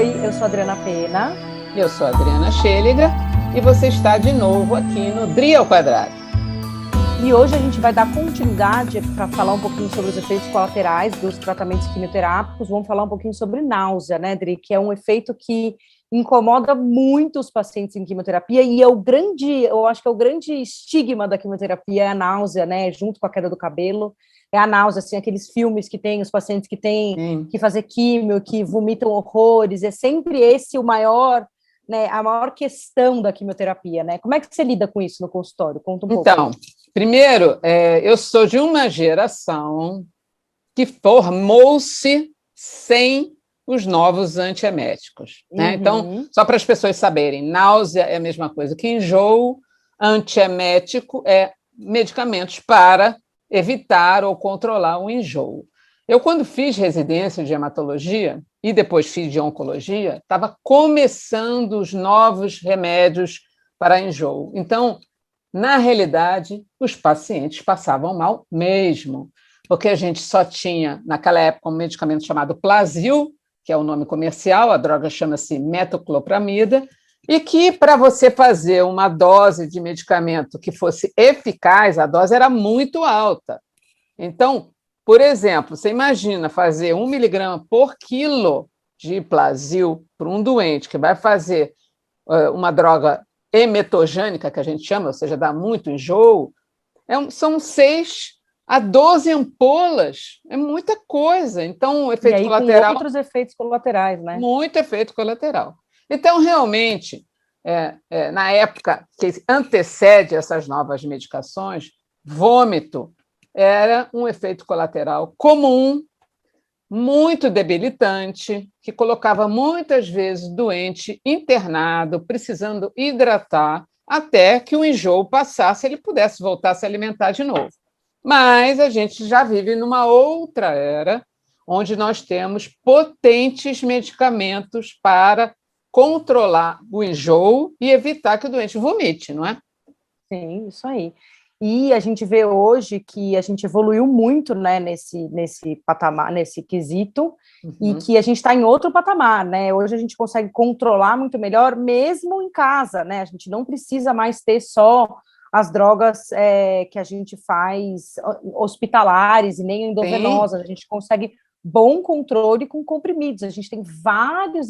Oi, eu sou a Adriana Pena. Eu sou a Adriana Schelliger e você está de novo aqui no DRI ao Quadrado. E hoje a gente vai dar continuidade para falar um pouquinho sobre os efeitos colaterais dos tratamentos quimioterápicos. Vamos falar um pouquinho sobre náusea, né, Dri? Que é um efeito que incomoda muito os pacientes em quimioterapia e eu acho que é o grande estigma da quimioterapia é a náusea, né, junto com a queda do cabelo. É a náusea, assim, aqueles filmes que tem os pacientes que têm que fazer químio, que vomitam horrores, é sempre esse o maior, né, a maior questão da quimioterapia, né? Como é que você lida com isso no consultório? Conta um pouco. Então, primeiro, eu sou de uma geração que formou-se sem os novos antieméticos, né? Então, só para as pessoas saberem, náusea é a mesma coisa que enjoo, antiemético é medicamentos para evitar ou controlar o enjoo. Eu, quando fiz residência de hematologia e depois fiz de oncologia, estava começando os novos remédios para enjoo. Então, na realidade, os pacientes passavam mal mesmo, porque a gente só tinha, naquela época, um medicamento chamado Plasil, que é o nome comercial, a droga chama-se metoclopramida, e que, para você fazer uma dose de medicamento que fosse eficaz, a dose era muito alta. Então, por exemplo, você imagina fazer 1 miligrama por quilo de Plasil para um doente que vai fazer uma droga emetogênica, que a gente chama, ou seja, dá muito enjoo, são 6 a 12 ampolas, é muita coisa. Então, o efeito colateral... com outros efeitos colaterais, né? Muito efeito colateral. Então, realmente, na época que antecede essas novas medicações, vômito era um efeito colateral comum, muito debilitante, que colocava muitas vezes o doente internado, precisando hidratar, até que o enjoo passasse, ele pudesse voltar a se alimentar de novo. Mas a gente já vive numa outra era, onde nós temos potentes medicamentos para controlar o enjoo e evitar que o doente vomite, não é? Sim, isso aí. E a gente vê hoje que a gente evoluiu muito, né, nesse patamar, nesse quesito, e que a gente está em outro patamar, né? Hoje a gente consegue controlar muito melhor, mesmo em casa, né? A gente não precisa mais ter só as drogas que a gente faz hospitalares e nem endovenosas, a gente consegue bom controle com comprimidos, a gente tem várias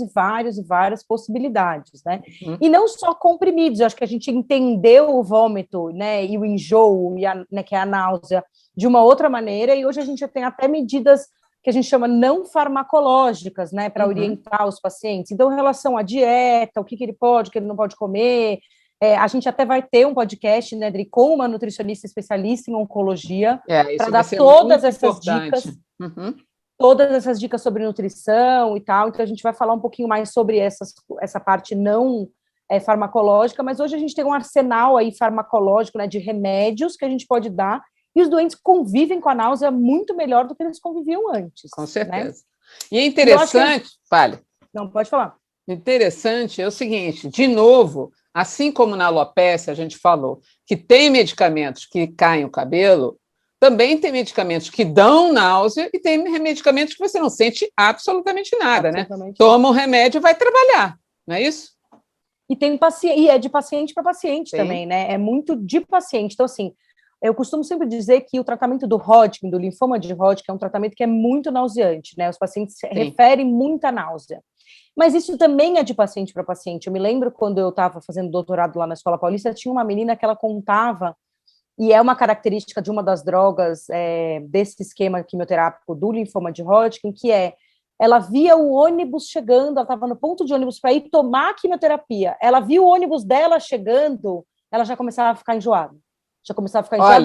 possibilidades, né? E não só comprimidos, eu acho que a gente entendeu o vômito, né, e o enjoo, né, que é a náusea, de uma outra maneira, e hoje a gente tem até medidas que a gente chama não farmacológicas, né, para orientar os pacientes. Então, em relação à dieta, o que ele pode, o que ele não pode comer, a gente até vai ter um podcast, né, Dri, com uma nutricionista especialista em oncologia, para dar todas essas dicas. Todas essas dicas sobre nutrição e tal, então a gente vai falar um pouquinho mais sobre essa parte não farmacológica, mas hoje a gente tem um arsenal aí farmacológico, né, de remédios que a gente pode dar, e os doentes convivem com a náusea muito melhor do que eles conviviam antes. Com certeza. Né? E é interessante... Fale. Não, pode falar. Interessante é o seguinte, de novo, assim como na alopecia a gente falou que tem medicamentos que caem o cabelo, também tem medicamentos que dão náusea e tem medicamentos que você não sente absolutamente nada, né? Toma um remédio e vai trabalhar, não é isso? E tem e é de paciente para paciente também, né? É muito de paciente. Então, assim, eu costumo sempre dizer que o tratamento do Hodgkin, do linfoma de Hodgkin, é um tratamento que é muito nauseante, né? Os pacientes referem muita náusea. Mas isso também é de paciente para paciente. Eu me lembro quando eu estava fazendo doutorado lá na Escola Paulista, tinha uma menina que ela contava, e é uma característica de uma das drogas desse esquema quimioterápico do linfoma de Hodgkin, que ela via o ônibus chegando, ela estava no ponto de ônibus para ir tomar a quimioterapia, ela viu o ônibus dela chegando, ela já começava a ficar enjoada.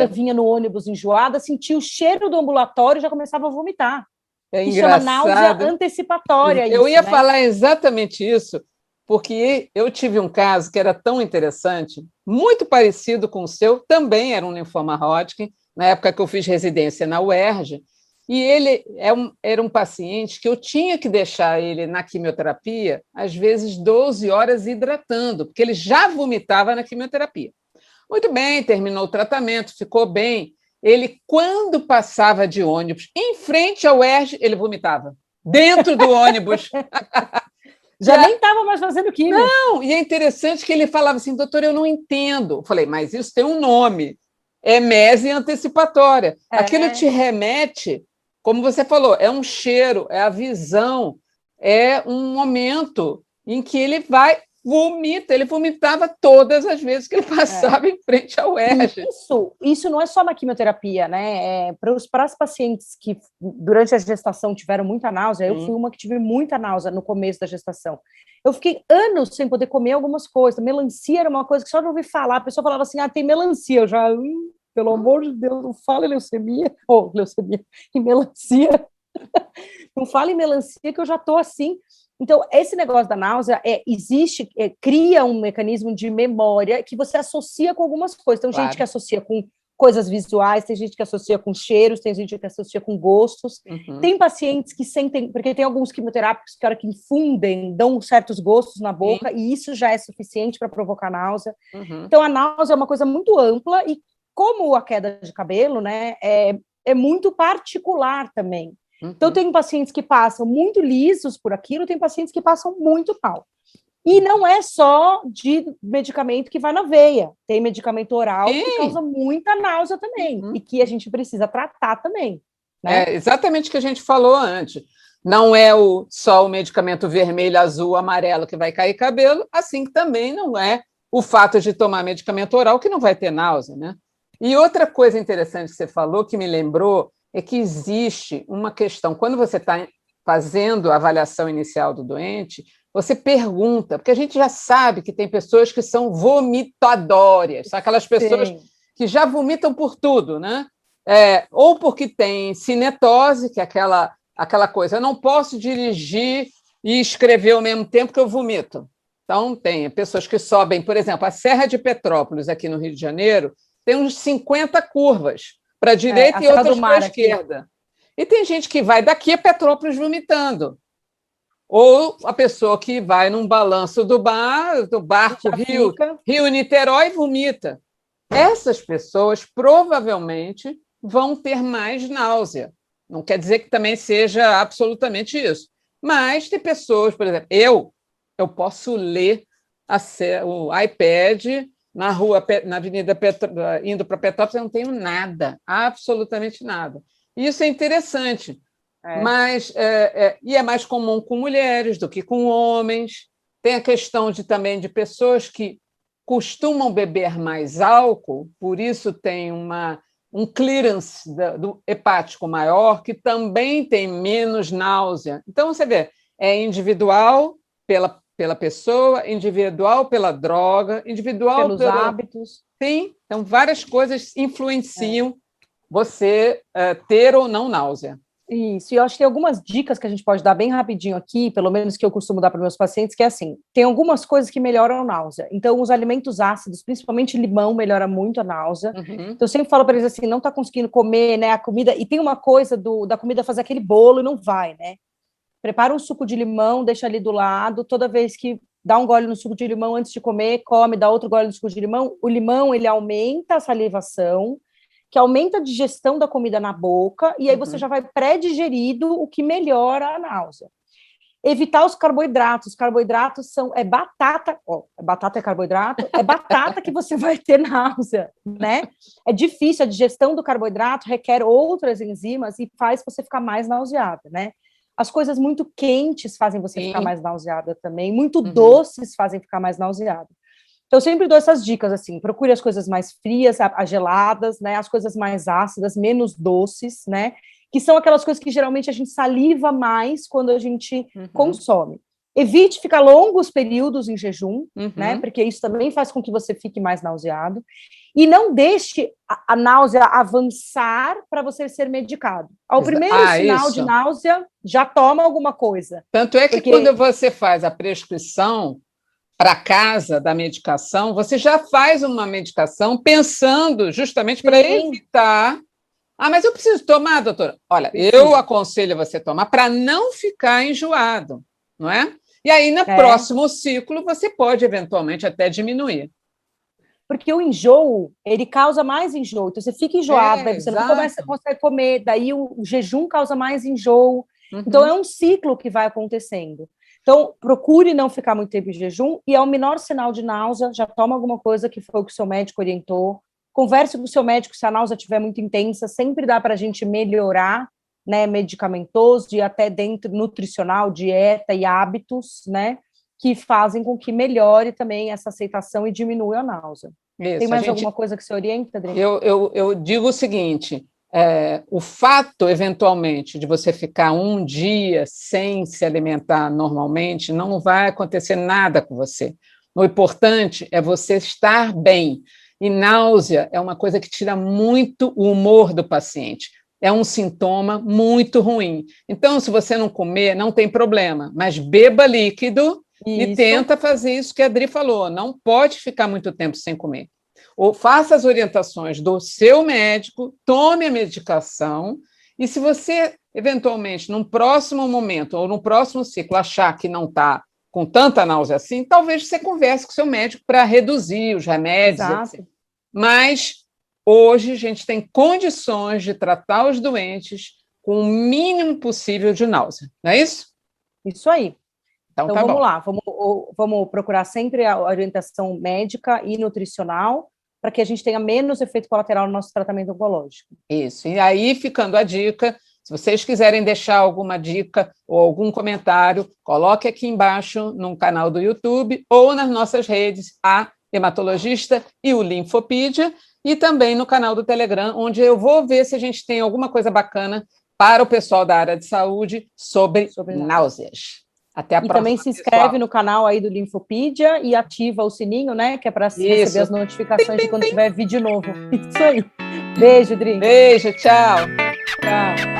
Vinha no ônibus enjoada, sentia o cheiro do ambulatório e já começava a vomitar. Isso chama náusea antecipatória. Eu ia falar exatamente isso, porque eu tive um caso que era tão interessante, muito parecido com o seu, também era um linfoma Hodgkin, na época que eu fiz residência na UERJ, e ele era um paciente que eu tinha que deixar ele na quimioterapia, às vezes 12 horas hidratando, porque ele já vomitava na quimioterapia. Muito bem, terminou o tratamento, ficou bem. Ele, quando passava de ônibus, em frente ao UERJ, ele vomitava, dentro do ônibus. Já nem estava mais fazendo químio. Não, e é interessante que ele falava assim, doutor, eu não entendo. Eu falei, mas isso tem um nome, emese antecipatória. Aquilo te remete, como você falou, é um cheiro, é a visão, é um momento em que ele vomita, ele vomitava todas as vezes que ele passava em frente ao UERJ. Isso não é só na quimioterapia, né? Para as pacientes que durante a gestação tiveram muita náusea, eu fui uma que tive muita náusea no começo da gestação. Eu fiquei anos sem poder comer algumas coisas. Melancia era uma coisa que só de ouvir falar, a pessoa falava assim, tem melancia, eu já, pelo amor de Deus, não fala em leucemia, leucemia, em melancia, não fala em melancia que eu já tô assim. Então, esse negócio da náusea cria um mecanismo de memória que você associa com algumas coisas. Tem gente que associa com coisas visuais, tem gente que associa com cheiros, tem gente que associa com gostos. Tem pacientes que sentem, porque tem alguns quimioterápicos que, a hora que infundem, dão certos gostos na boca, e isso já é suficiente para provocar náusea. Então, a náusea é uma coisa muito ampla, e como a queda de cabelo, né, é muito particular também. Então, tem pacientes que passam muito lisos por aquilo, tem pacientes que passam muito mal. E não é só de medicamento que vai na veia, tem medicamento oral que causa muita náusea também, e que a gente precisa tratar também. Né? É exatamente o que a gente falou antes. Não é só o medicamento vermelho, azul, amarelo que vai cair cabelo, assim que também não é o fato de tomar medicamento oral que não vai ter náusea, né? E outra coisa interessante que você falou, que me lembrou, é que existe uma questão. Quando você está fazendo a avaliação inicial do doente, você pergunta, porque a gente já sabe que tem pessoas que são vomitadoras, são aquelas pessoas que já vomitam por tudo, né? Ou porque tem cinetose, que é aquela coisa, eu não posso dirigir e escrever ao mesmo tempo que eu vomito. Então, tem pessoas que sobem, por exemplo, a Serra de Petrópolis, aqui no Rio de Janeiro, tem uns 50 curvas, para a direita e outras para a esquerda. E tem gente que vai daqui a Petrópolis vomitando. Ou a pessoa que vai num balanço do barco Rio-Niterói vomita. Essas pessoas provavelmente vão ter mais náusea. Não quer dizer que também seja absolutamente isso. Mas tem pessoas, por exemplo, eu posso ler o iPad na rua, na Avenida indo para Petrópolis, eu não tenho nada, absolutamente nada. Isso é interessante, mas e é mais comum com mulheres do que com homens. Tem a questão também de pessoas que costumam beber mais álcool, por isso tem um clearance do hepático maior, que também tem menos náusea. Então, você vê, é individual pela pessoa, individual pela droga, individual pelos hábitos. Sim, então várias coisas influenciam você ter ou não náusea. Isso, e eu acho que tem algumas dicas que a gente pode dar bem rapidinho aqui, pelo menos que eu costumo dar para meus pacientes, que é assim, tem algumas coisas que melhoram a náusea. Então, os alimentos ácidos, principalmente limão, melhora muito a náusea. Então, eu sempre falo para eles assim, não está conseguindo comer, né, a comida, e tem uma coisa da comida fazer aquele bolo e não vai, né? Prepara um suco de limão, deixa ali do lado, toda vez que dá um gole no suco de limão antes de comer, come, dá outro gole no suco de limão. O limão, ele aumenta a salivação, que aumenta a digestão da comida na boca, e aí você já vai pré-digerido, o que melhora a náusea. Evitar os carboidratos. Os carboidratos batata. Batata é carboidrato? É batata que você vai ter náusea, né? É difícil, a digestão do carboidrato requer outras enzimas e faz você ficar mais nauseada, né? As coisas muito quentes fazem você ficar mais nauseada também, muito doces fazem ficar mais nauseada. Então, eu sempre dou essas dicas, assim, procure as coisas mais frias, as geladas, né, as coisas mais ácidas, menos doces, né, que são aquelas coisas que geralmente a gente saliva mais quando a gente consome. Evite ficar longos períodos em jejum, né, porque isso também faz com que você fique mais nauseado. E não deixe a náusea avançar para você ser medicado. Ao primeiro sinal de náusea, já toma alguma coisa. Tanto é que quando você faz a prescrição para casa da medicação, você já faz uma medicação pensando justamente para evitar... mas eu preciso tomar, doutora? Olha, eu aconselho você tomar para não ficar enjoado, não é? E aí, no próximo ciclo, você pode, eventualmente, até diminuir. Porque o enjoo, ele causa mais enjoo. Então, você fica enjoado, daí você não consegue comer, daí o jejum causa mais enjoo. Então, é um ciclo que vai acontecendo. Então, procure não ficar muito tempo em jejum, e ao menor sinal de náusea, já toma alguma coisa que foi o que o seu médico orientou. Converse com o seu médico se a náusea estiver muito intensa, sempre dá para a gente melhorar, né, medicamentoso e até dentro nutricional, dieta e hábitos, né, que fazem com que melhore também essa aceitação e diminua a náusea. Isso, tem mais alguma coisa que você orienta, Adri? Eu digo o seguinte, o fato, eventualmente, de você ficar um dia sem se alimentar normalmente, não vai acontecer nada com você. O importante é você estar bem. E náusea é uma coisa que tira muito o humor do paciente. É um sintoma muito ruim. Então, se você não comer, não tem problema, mas beba líquido e tenta fazer isso que a Adri falou. Não pode ficar muito tempo sem comer. Ou faça as orientações do seu médico, tome a medicação, e se você, eventualmente, num próximo momento ou no próximo ciclo, achar que não está com tanta náusea assim, talvez você converse com o seu médico para reduzir os remédios, etc. Mas hoje a gente tem condições de tratar os doentes com o mínimo possível de náusea, não é isso? Isso aí. Então tá vamos bom. lá, vamos procurar sempre a orientação médica e nutricional para que a gente tenha menos efeito colateral no nosso tratamento oncológico. Isso, e aí ficando a dica, se vocês quiserem deixar alguma dica ou algum comentário, coloque aqui embaixo no canal do YouTube ou nas nossas redes, a Hematologista e o Linfopedia, e também no canal do Telegram, onde eu vou ver se a gente tem alguma coisa bacana para o pessoal da área de saúde sobre náuseas. Até a próxima. E também se inscreve no canal aí do Linfopedia e ativa o sininho, né? Que é para receber as notificações de quando tiver vídeo novo. Isso aí. Beijo, Dri. Beijo, tchau. Tchau.